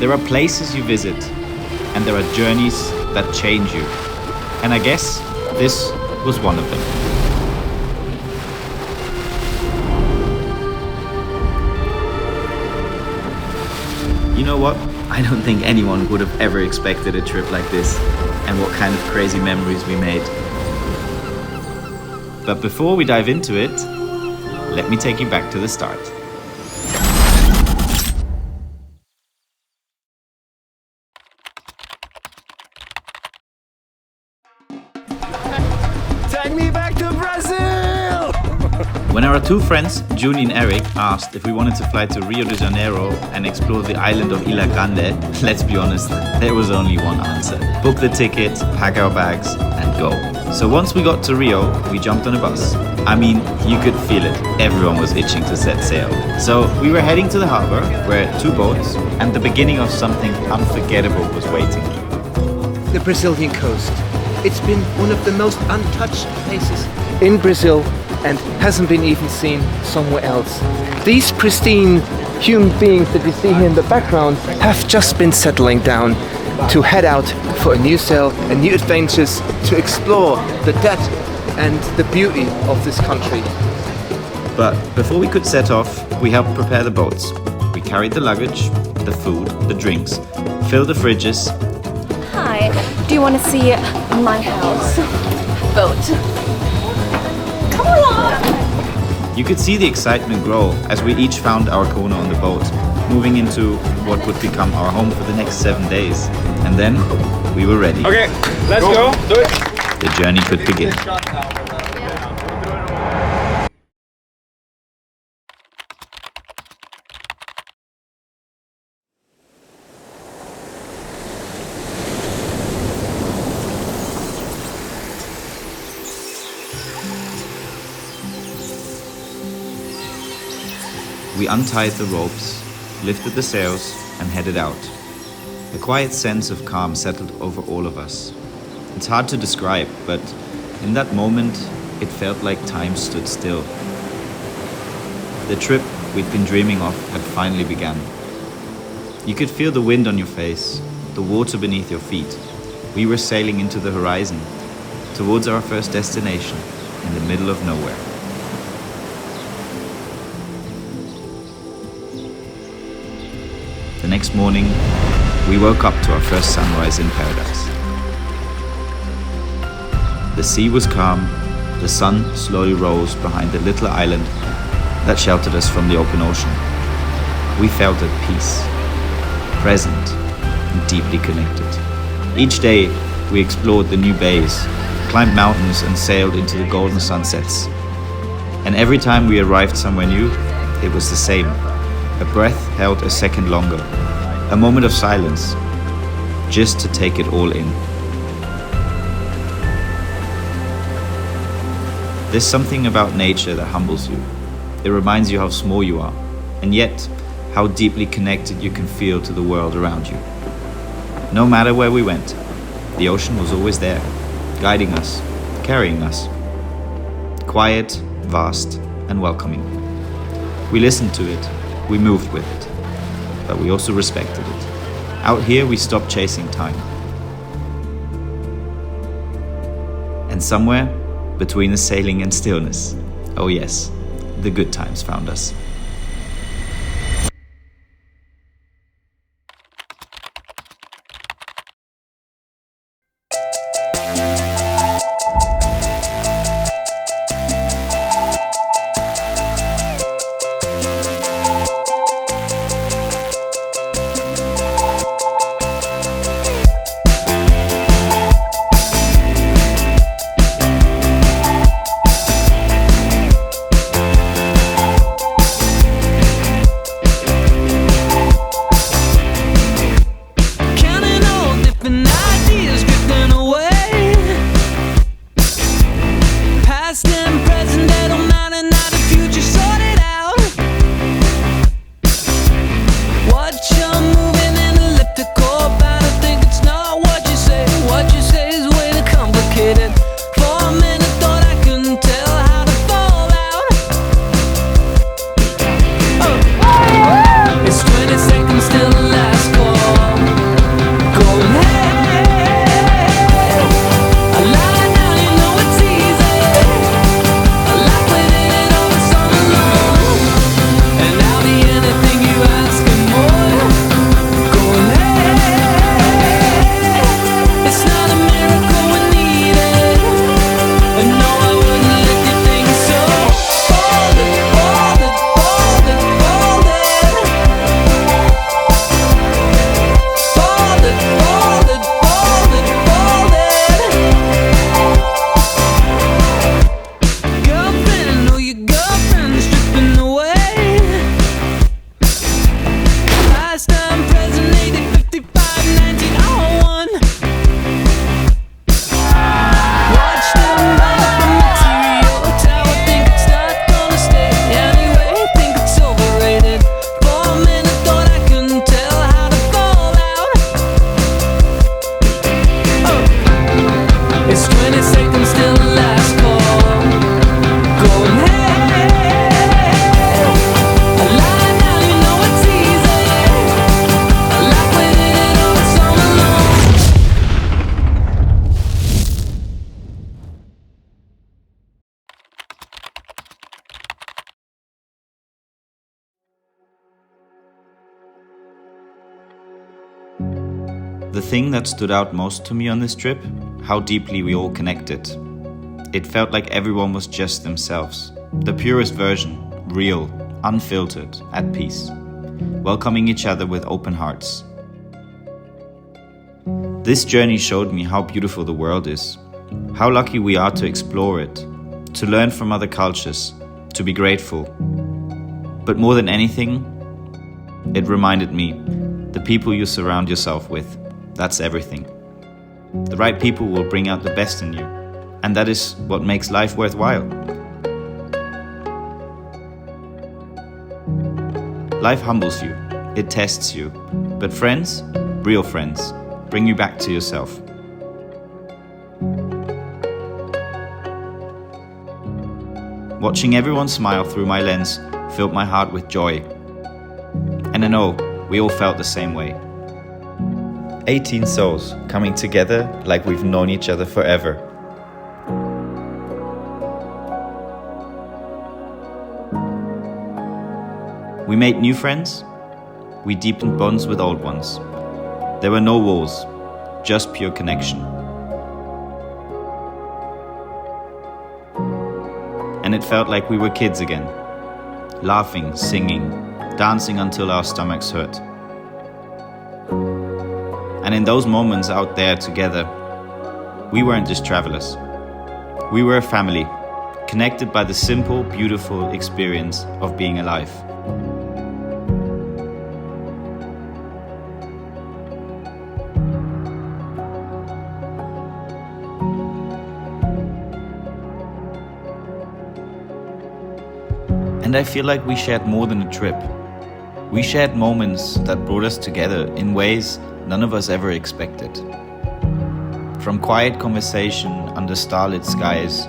There are places you visit, and there are journeys that change you. And I guess this was one of them. You know what? I don't think anyone would have ever expected a trip like this, and what kind of crazy memories we made. But before we dive into it, let me take you back to the start. Take me back to Brazil! When our two friends, Juni and Eric, asked if we wanted to fly to Rio de Janeiro and explore the island of Ilha Grande, let's be honest, there was only one answer. Book the ticket, pack our bags, and go. So once we got to Rio, we jumped on a bus. I mean, you could feel it. Everyone was itching to set sail. So we were heading to the harbor, where 2 boats and the beginning of something unforgettable was waiting. The Brazilian coast. It's been one of the most untouched places in Brazil and hasn't been even seen somewhere else. These pristine human beings that you see here in the background have just been settling down to head out for a new sail and new adventures to explore the depth and the beauty of this country. But before we could set off, we helped prepare the boats. We carried the luggage, the food, the drinks, filled the fridges. Hi, do you want to see my house? Boat. Come along! You could see the excitement grow as we each found our corner on the boat, moving into what would become our home for the next 7 days. And then we were ready. Okay, let's go. Do it. The journey could begin. We untied the ropes, lifted the sails, and headed out. A quiet sense of calm settled over all of us. It's hard to describe, but in that moment, it felt like time stood still. The trip we'd been dreaming of had finally begun. You could feel the wind on your face, the water beneath your feet. We were sailing into the horizon, towards our first destination, in the middle of nowhere. The next morning, we woke up to our first sunrise in paradise. The sea was calm, the sun slowly rose behind the little island that sheltered us from the open ocean. We felt at peace, present, and deeply connected. Each day, we explored the new bays, climbed mountains, and sailed into the golden sunsets. And every time we arrived somewhere new, it was the same. A breath held a second longer, a moment of silence, just to take it all in. There's something about nature that humbles you. It reminds you how small you are, and yet how deeply connected you can feel to the world around you. No matter where we went, the ocean was always there, guiding us, carrying us. Quiet, vast, and welcoming. We listened to it. We moved with it, but we also respected it. Out here, we stopped chasing time. And somewhere between the sailing and stillness, oh yes, the good times found us. The thing that stood out most to me on this trip, how deeply we all connected. It felt like everyone was just themselves, the purest version, real, unfiltered, at peace, welcoming each other with open hearts. This journey showed me how beautiful the world is, how lucky we are to explore it, to learn from other cultures, to be grateful. But more than anything, it reminded me, the people you surround yourself with, that's everything. The right people will bring out the best in you, and that is what makes life worthwhile. Life humbles you, it tests you, but friends, real friends, bring you back to yourself. Watching everyone smile through my lens filled my heart with joy. And I know we all felt the same way. 18 souls coming together like we've known each other forever. We made new friends, we deepened bonds with old ones. There were no walls, just pure connection. And it felt like we were kids again, laughing, singing, dancing until our stomachs hurt. And in those moments out there together, we weren't just travelers. We were a family, connected by the simple, beautiful experience of being alive. And I feel like we shared more than a trip. We shared moments that brought us together in ways none of us ever expected. From quiet conversation under starlit skies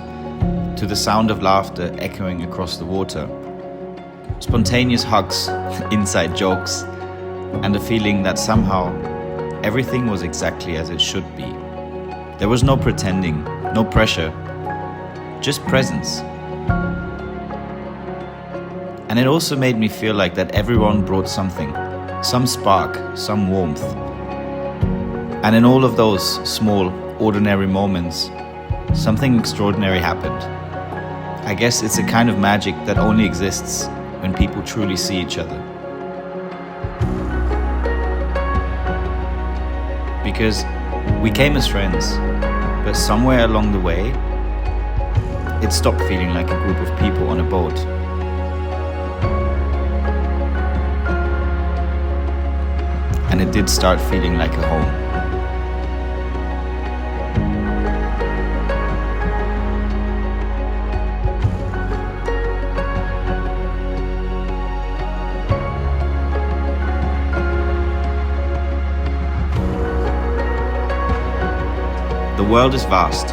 to the sound of laughter echoing across the water, spontaneous hugs, inside jokes, and a feeling that somehow everything was exactly as it should be. There was no pretending, no pressure, just presence. And it also made me feel like that everyone brought something, some spark, some warmth. And in all of those small, ordinary moments, something extraordinary happened. I guess it's a kind of magic that only exists when people truly see each other. Because we came as friends, but somewhere along the way, it stopped feeling like a group of people on a boat. And it did start feeling like a home. The world is vast,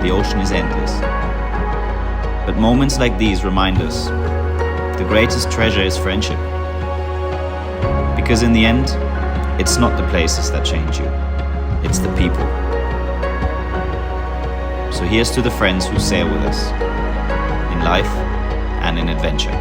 the ocean is endless. But moments like these remind us, the greatest treasure is friendship. Because in the end, it's not the places that change you, it's the people. So here's to the friends who sail with us, in life and in adventure.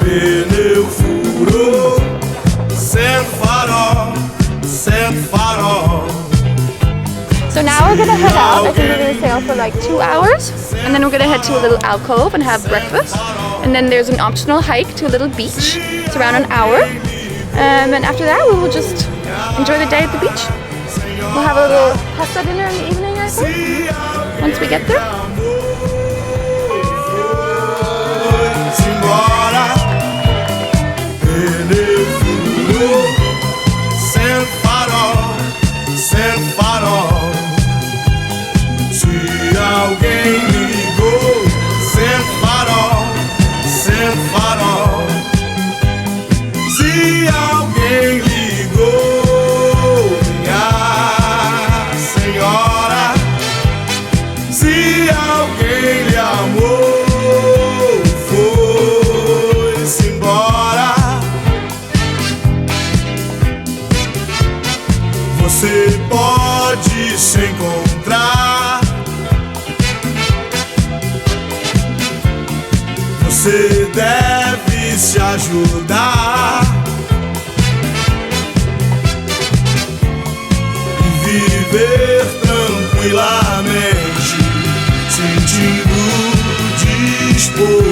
Pneu furou, sem farol. So now we're gonna head out. I think we're gonna sail for like 2 hours, and then we're gonna head to a little alcove and have breakfast. And then there's an optional hike to a little beach. It's around an hour. And after that, we will just enjoy the day at the beach. We'll have a little pasta dinner in the evening, I think, once we get there. Sem farol, sem farol. Se alguém lhe amou, foi-se embora. Você pode se encontrar. Você deve se ajudar e viver tranquilamente, sentindo disposto.